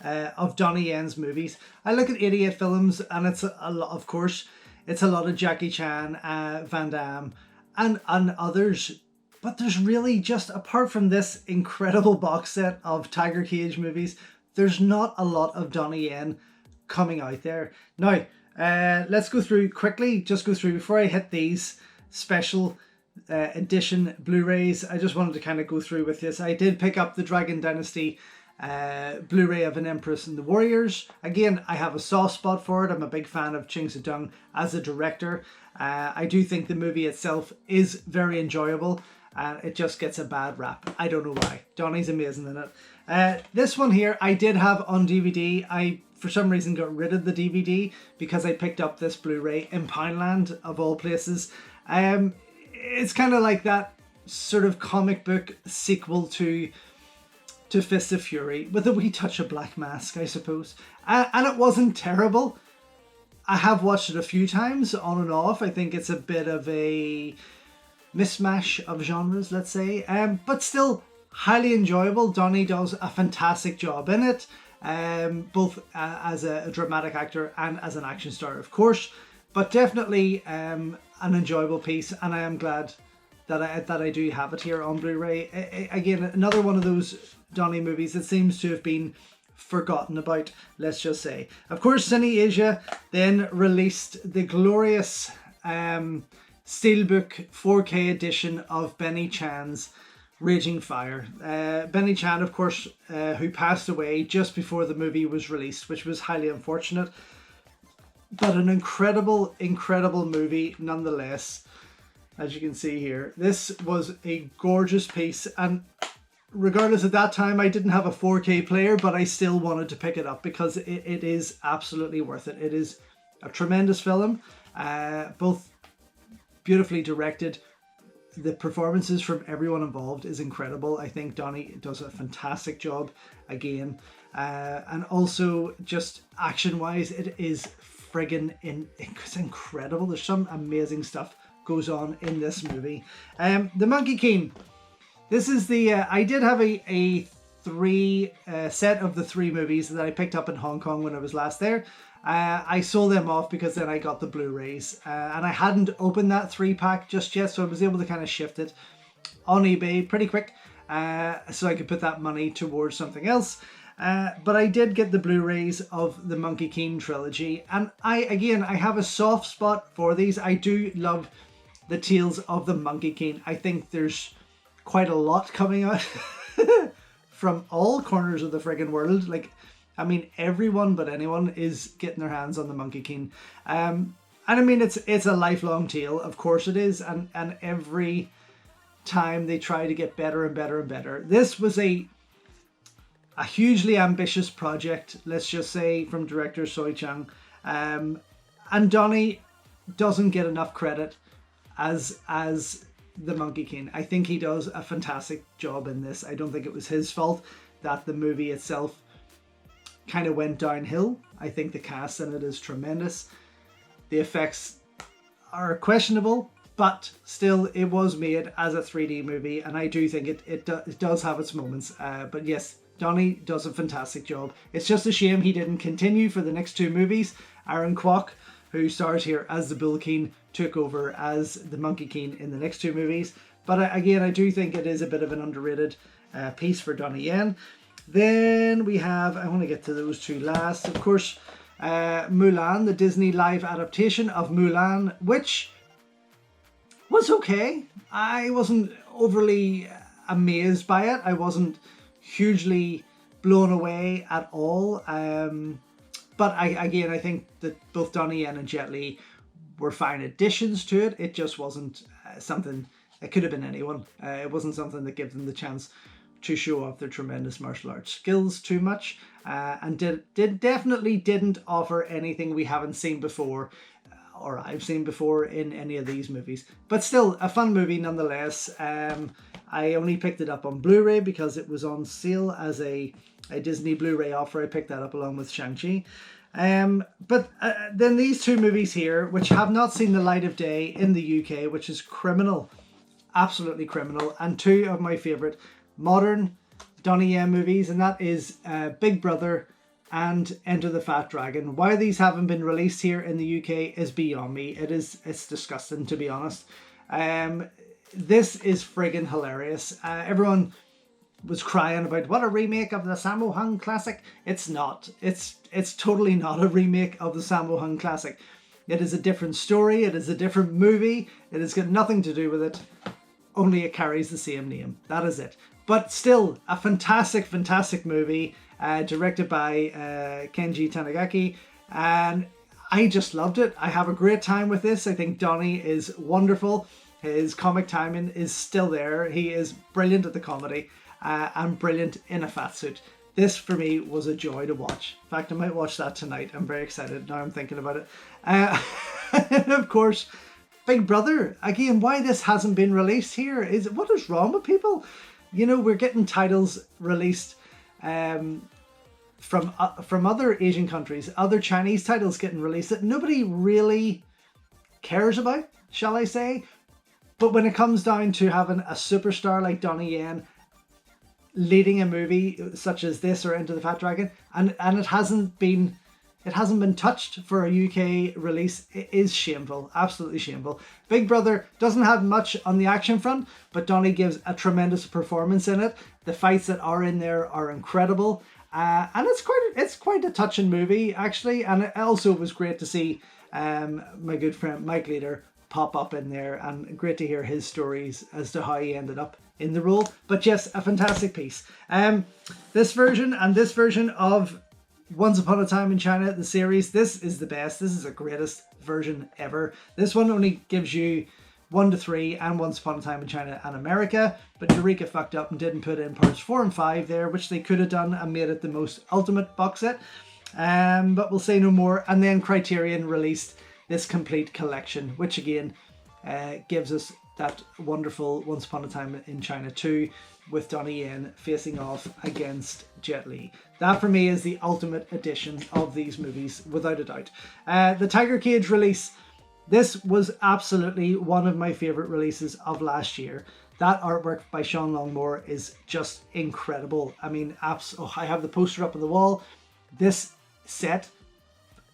of Donnie Yen's movies. I look at 88 Films, and it's a lot, of course, it's a lot of Jackie Chan, Van Damme, and others. But there's really just, apart from this incredible box set of Tiger Cage movies, there's not a lot of Donnie Yen coming out there. Now, let's go through quickly, before I hit these special edition Blu-rays. I just wanted to kind of go through with this. I did pick up the Dragon Dynasty Blu-ray of An Empress and the Warriors. Again, I have a soft spot for it. I'm a big fan of Ching Se-tung as a director. I do think the movie itself is very enjoyable, and it just gets a bad rap. I don't know why. Donnie's amazing in it. This one here I did have on DVD. I, for some reason, got rid of the DVD because I picked up this Blu-ray in Poundland, of all places. It's kind of like that sort of comic book sequel to Fist of Fury, with a wee touch of Black Mask, I suppose. And it wasn't terrible. I have watched it a few times, on and off. I think it's a bit of a mismatch of genres, let's say. But still, highly enjoyable. Donnie does a fantastic job in it, both as a dramatic actor and as an action star, of course. But definitely an enjoyable piece, and I am glad that I do have it here on Blu-ray. Again, another one of those Donnie movies that seems to have been forgotten about, let's just say. Of course, Cine Asia then released the glorious Steelbook 4K edition of Benny Chan's Raging Fire. Benny Chan, of course, who passed away just before the movie was released, which was highly unfortunate. But an incredible movie nonetheless, as you can see here. This was a gorgeous piece, and regardless, at that time I didn't have a 4K player, but I still wanted to pick it up because it is absolutely worth it. It is a tremendous film, Both beautifully directed. The performances from everyone involved is incredible. I think Donnie does a fantastic job again. And also just action-wise, it is friggin' it's incredible. There's some amazing stuff goes on in this movie. The Monkey King. This is the... I did have a set of the 3 movies that I picked up in Hong Kong when I was last there. I sold them off because then I got the Blu-rays. And I hadn't opened that 3-pack just yet, so I was able to kind of shift it on eBay pretty quick. So I could put that money towards something else. But I did get the Blu-rays of the Monkey King trilogy. And I have a soft spot for these. I do love the tales of the Monkey King. I think there's quite a lot coming out from all corners of the friggin' world. Like, I mean, everyone but anyone is getting their hands on the Monkey King. And I mean, it's a lifelong tale. Of course it is. And every time they try to get better and better and better. This was a hugely ambitious project, let's just say, from director Soi Chang. And Donnie doesn't get enough credit as the Monkey King. I think he does a fantastic job in this. I don't think it was his fault that the movie itself kind of went downhill. I think the cast in it is tremendous. The effects are questionable, but still it was made as a 3D movie, and I do think it does have its moments. But yes, Donnie does a fantastic job. It's just a shame he didn't continue for the next 2 movies. Aaron Kwok, who stars here as the Bull King, took over as the Monkey King in the next 2 movies. But again, I do think it is a bit of an underrated piece for Donnie Yen. Then we have, I want to get to those 2 last, of course, Mulan, the Disney live adaptation of Mulan, which was okay. I wasn't overly amazed by it. I wasn't hugely blown away at all. But I think that both Donnie Yen and Jet Li were fine additions to it. It just wasn't something, it could have been anyone. It wasn't something that gave them the chance to show off their tremendous martial arts skills too much, and definitely didn't offer anything we haven't seen before, or I've seen before in any of these movies. But still, a fun movie nonetheless. I only picked it up on Blu-ray because it was on sale as a Disney Blu-ray offer. I picked that up along with Shang-Chi. But then these 2 movies here, which have not seen the light of day in the UK, which is criminal, absolutely criminal, and 2 of my favourite modern Donnie Yen movies, and that is Big Brother and Enter the Fat Dragon. Why these haven't been released here in the UK is beyond me. It's disgusting, to be honest. This is friggin' hilarious. Everyone was crying about what a remake of the Sammo Hung classic. It's not. It's totally not a remake of the Sammo Hung classic. It is a different story. It is a different movie. It has got nothing to do with it. Only it carries the same name. That is it. But still, a fantastic, fantastic movie, directed by Kenji Tanigaki, and I just loved it. I have a great time with this. I think Donnie is wonderful. His comic timing is still there. He is brilliant at the comedy, and brilliant in a fat suit. This, for me, was a joy to watch. In fact, I might watch that tonight. I'm very excited now I'm thinking about it. And of course, Big Brother. Again, why this hasn't been released here is, what is wrong with people? You know, we're getting titles released from other Asian countries, other Chinese titles getting released that nobody really cares about, shall I say. But when it comes down to having a superstar like Donnie Yen leading a movie such as this or Into the Fat Dragon, and it hasn't been touched for a UK release, it is shameful, absolutely shameful. Big Brother doesn't have much on the action front, but Donnie gives a tremendous performance in it. The fights that are in there are incredible, and it's quite a touching movie actually. And it also was great to see my good friend Mike Leader pop up in there, and great to hear his stories as to how he ended up in the role. But yes, a fantastic piece. This version and this version of Once Upon a Time in China, the series, this is the best. This is the greatest version ever. This one only gives you 1 to 3 and Once Upon a Time in China and America, but Eureka fucked up and didn't put in parts 4 and 5 there, which they could have done and made it the most ultimate box set. But we'll say no more. And then Criterion released this complete collection, which again gives us that wonderful Once Upon a Time in China 2 with Donnie Yen facing off against Jet Li. That for me is the ultimate edition of these movies, without a doubt. The Tiger Cage release, this was absolutely one of my favourite releases of last year. That artwork by Sean Longmore is just incredible. I mean, I have the poster up on the wall. This set,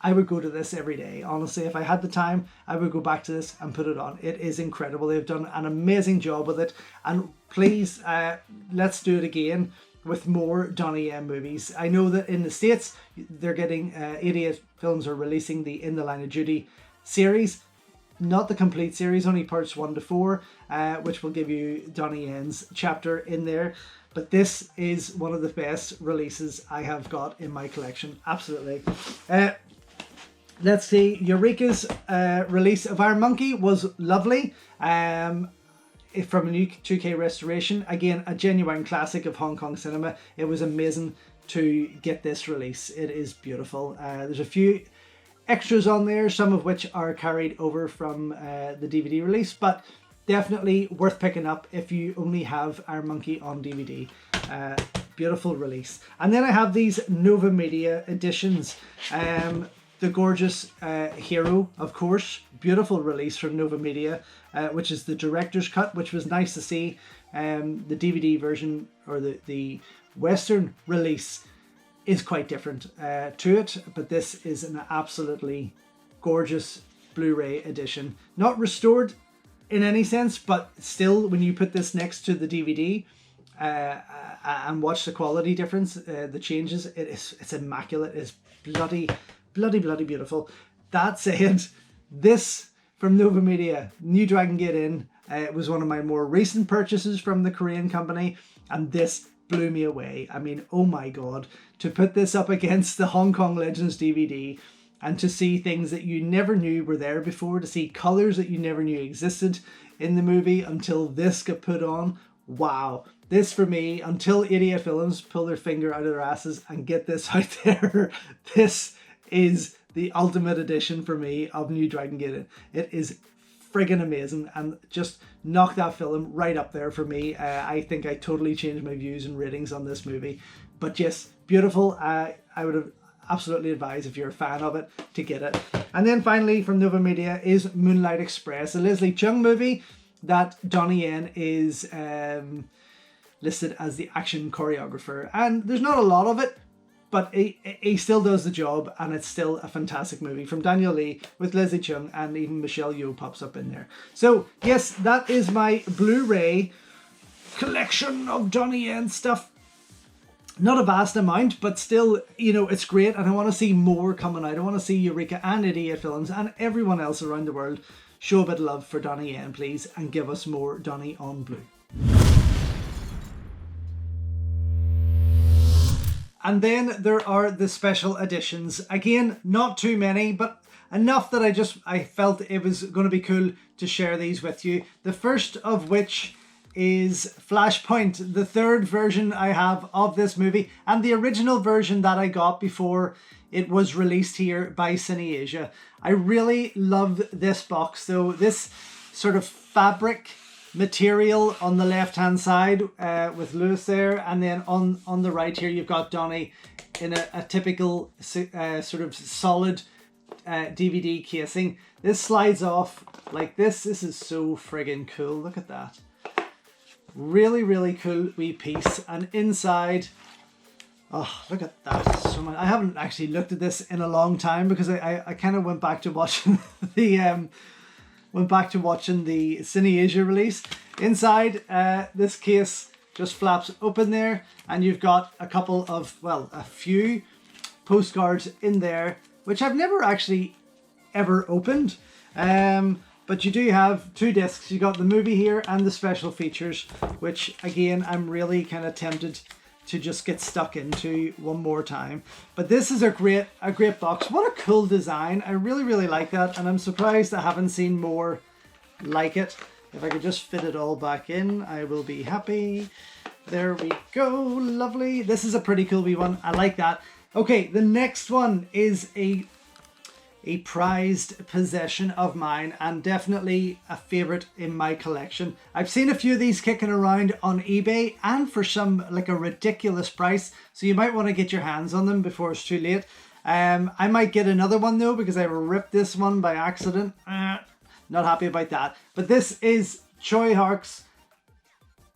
I would go to this every day. Honestly, if I had the time, I would go back to this and put it on. It is incredible. They've done an amazing job with it. And please, let's do it again with more Donnie Yen movies. I know that in the States, they're getting 88 films are releasing the In the Line of Duty series. Not the complete series, only parts 1 to 4, which will give you Donnie Yen's chapter in there. But this is one of the best releases I have got in my collection. Absolutely. Let's see. Eureka's release of Iron Monkey was lovely. From a new 2K restoration. Again, a genuine classic of Hong Kong cinema. It was amazing to get this release. It is beautiful. There's a few extras on there, some of which are carried over from the DVD release, but definitely worth picking up if you only have Iron Monkey on DVD. Beautiful release. And then I have these Nova Media editions. The gorgeous Hero, of course, beautiful release from Nova Media, which is the director's cut, which was nice to see. The DVD version, or the Western release, is quite different to it, but this is an absolutely gorgeous Blu-ray edition. Not restored in any sense, but still, when you put this next to the DVD and watch the quality difference, the changes, it's immaculate. It's bloody beautiful. That said, this from Nova Media, New Dragon Gate Inn, it was one of my more recent purchases from the Korean company, and this blew me away. I mean, oh my god, to put this up against the Hong Kong Legends DVD and to see things that you never knew were there before, to see colours that you never knew existed in the movie until this got put on. Wow. This for me, until 88 Films pull their finger out of their asses and get this out there, this is the ultimate edition for me of New Dragon Gate Inn. It is friggin' amazing and just knocked that film right up there for me. I think I totally changed my views and ratings on this movie. But yes, beautiful. I would have absolutely advised, if you're a fan of it, to get it. And then finally from Nova Media is Moonlight Express, a Leslie Cheung movie that Donnie Yen is listed as the action choreographer. And there's not a lot of it, but he still does the job, and it's still a fantastic movie from Daniel Lee with Leslie Cheung, and even Michelle Yeoh pops up in there. So yes, that is my Blu-ray collection of Donnie Yen stuff. Not a vast amount, but still, you know, it's great, and I want to see more coming out. I want to see Eureka and 88 Films and everyone else around the world show a bit of love for Donnie Yen, please, and give us more Donnie on Blu. And then there are the special editions. Again, not too many, but enough that I felt it was going to be cool to share these with you. The first of which is Flashpoint, the third version I have of this movie, and the original version that I got before it was released here by Cine Asia. I really love this box though. This sort of fabric material on the left hand side with Lewis there, and then on the right here you've got Donnie in a typical sort of solid DVD casing. This slides off like this. This is so friggin' cool. Look at that. Really cool wee piece. And inside, oh, look at that. So much. I haven't actually looked at this in a long time because I kind of went back to watching the Cine Asia release. Inside, this case just flaps open there, and you've got a couple of, well, a few postcards in there, which I've never actually ever opened. But you do have two discs. You got the movie here and the special features, which again, I'm really kind of tempted to just get stuck into one more time. But this is a great box. What a cool design. I really like that, and I'm surprised I haven't seen more like it. If I could just fit it all back in, I will be happy. There we go. Lovely. This is a pretty cool wee one. I like that. Okay, the next one is a a prized possession of mine and definitely a favorite in my collection. I've seen a few of these kicking around on eBay and for some like a ridiculous price, so you might want to get your hands on them before it's too late. I might get another one though because I ripped this one by accident. Not happy about that. But this is Choi Hark's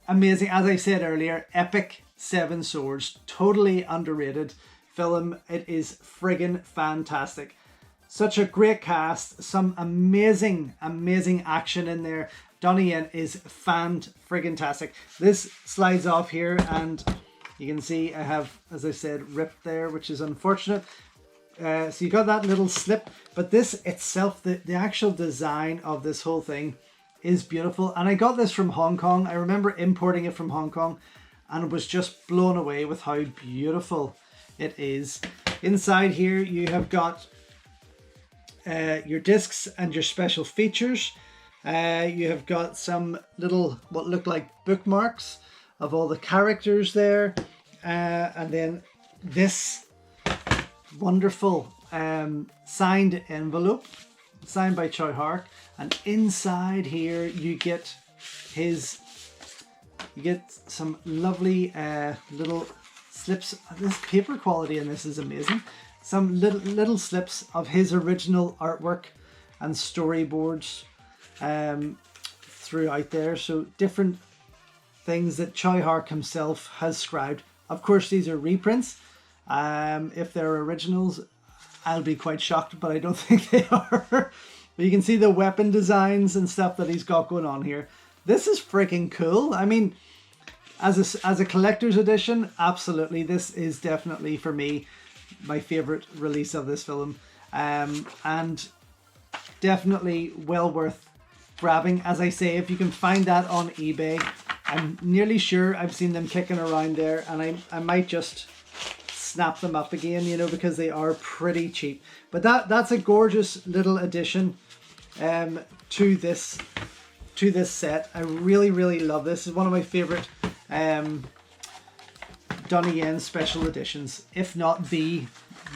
amazing, as I said earlier, epic Seven Swords. Totally underrated film. It is friggin' fantastic. Such a great cast. Some amazing action in there. Donnie Yen is fan-friggin-tastic. This slides off here and you can see I have, as I said, ripped there, which is unfortunate. So you got that little slip, but this itself, the actual design of this whole thing is beautiful. And I got this from Hong Kong. I remember importing it from Hong Kong and was just blown away with how beautiful it is. Inside here you have got your discs and your special features. You have got some little what look like bookmarks of all the characters there, and then this wonderful signed envelope signed by Choi Hark, and inside here you get some lovely little slips. This paper quality in this is amazing. Some little slips of his original artwork and storyboards throughout there. So different things that Choi Hark himself has scribed. Of course, these are reprints. If they're originals, I'll be quite shocked, but I don't think they are. But you can see the weapon designs and stuff that he's got going on here. This is freaking cool. I mean, as a collector's edition, absolutely. This is definitely, for me, my favorite release of this film. And definitely well worth grabbing. As I say, if you can find that on eBay, I'm nearly sure I've seen them kicking around there, and I might just snap them up again, you know, because they are pretty cheap. But that's a gorgeous little addition to this set. I really love this. This is one of my favorite Donnie Yen special editions, if not the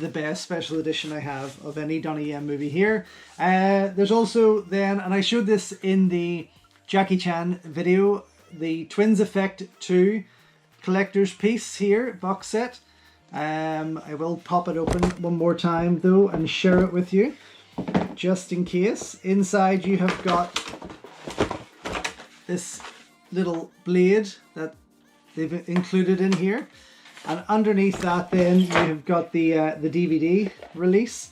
best special edition I have of any Donnie Yen movie here. There's also then, and I showed this in the Jackie Chan video, the Twins Effect 2 collector's piece here, box set. I will pop it open one more time though and share it with you just in case. Inside you have got this little blade that they've included in here, and underneath that then you have got the DVD release,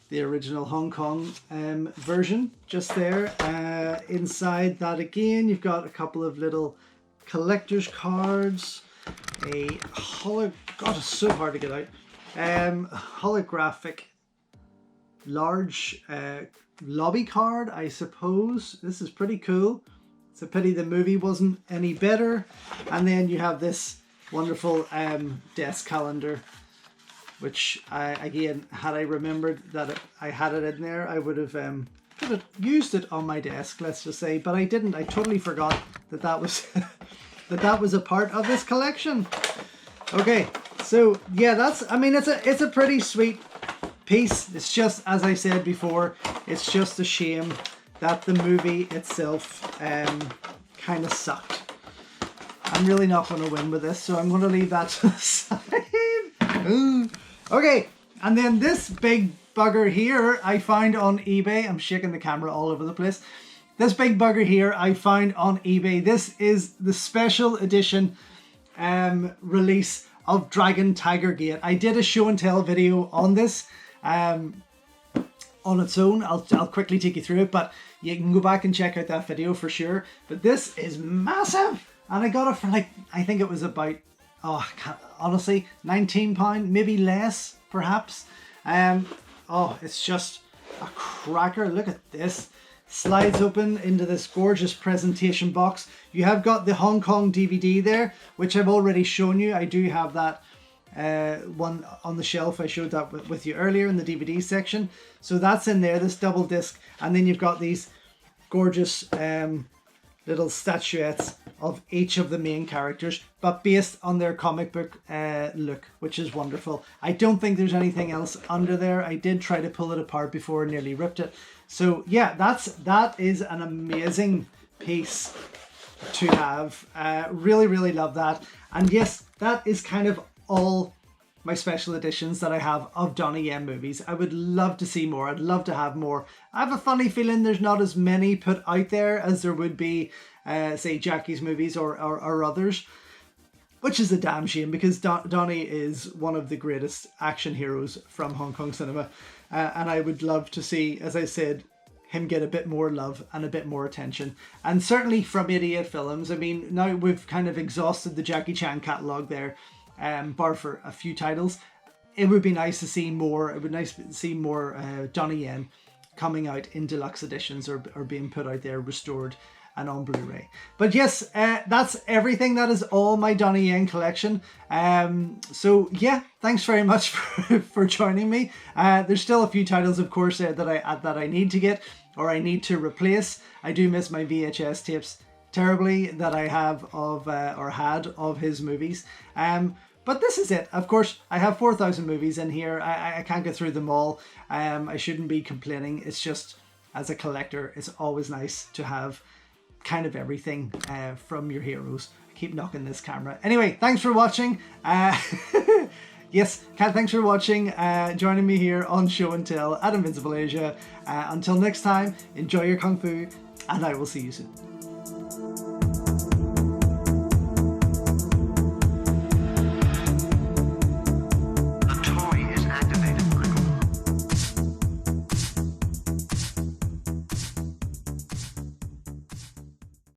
the original Hong Kong version just there. Inside that again you've got a couple of little collector's cards, a God, it's so hard to get out, holographic large lobby card, I suppose. This is pretty cool. It's a pity the movie wasn't any better. And then you have this wonderful desk calendar, which again, had I remembered that I had it in there, I would have could have used it on my desk, let's just say, but I didn't. I totally forgot that was that was a part of this collection. Okay, so yeah, that's, I mean, it's a pretty sweet piece. It's just, as I said before, it's just a shame that the movie itself kind of sucked. I'm really not going to win with this, so I'm going to leave that to the side. Ooh. Okay, and then this big bugger here I found on eBay. I'm shaking the camera all over the place. This big bugger here I found on eBay. This is the special edition release of Dragon Tiger Gate. I did a show and tell video on this on its own. I'll quickly take you through it, but you can go back and check out that video for sure. But this is massive, and I got it for like, I think it was about, honestly, £19, maybe less, perhaps. Oh, it's just a cracker. Look at this. Slides open into this gorgeous presentation box. You have got the Hong Kong DVD there, which I've already shown you. I do have that one on the shelf. I showed that with you earlier in the DVD section. So that's in there, this double disc. And then you've got these gorgeous little statuettes of each of the main characters, but based on their comic book look, which is wonderful. I don't think there's anything else under there. I did try to pull it apart before, nearly ripped it. So yeah, that is an amazing piece to have. Really, really love that. And yes, that is kind of all my special editions that I have of Donnie Yen movies. I would love to see more. I'd love to have more. I have a funny feeling there's not as many put out there as there would be, say, Jackie's movies or others, which is a damn shame, because Donnie is one of the greatest action heroes from Hong Kong cinema. And I would love to see, as I said, him get a bit more love and a bit more attention. And certainly from 88 Films. I mean, now we've kind of exhausted the Jackie Chan catalogue there, bar for a few titles. It would be nice to see more. It would be nice to see more Donnie Yen coming out in deluxe editions or being put out there, restored and on Blu-ray. But yes, that's everything. That is all my Donnie Yen collection. So yeah, thanks very much for joining me. There's still a few titles, of course, that I need to get, or I need to replace. I do miss my VHS tapes terribly that I have of or had of his movies. But this is it. Of course, I have 4,000 movies in here. I can't get through them all. I shouldn't be complaining. It's just, as a collector, it's always nice to have kind of everything from your heroes. I keep knocking this camera. Anyway, thanks for watching. Yes, thanks for watching, joining me here on Show and Tell at Invincible Asia. Until next time, enjoy your Kung Fu, and I will see you soon.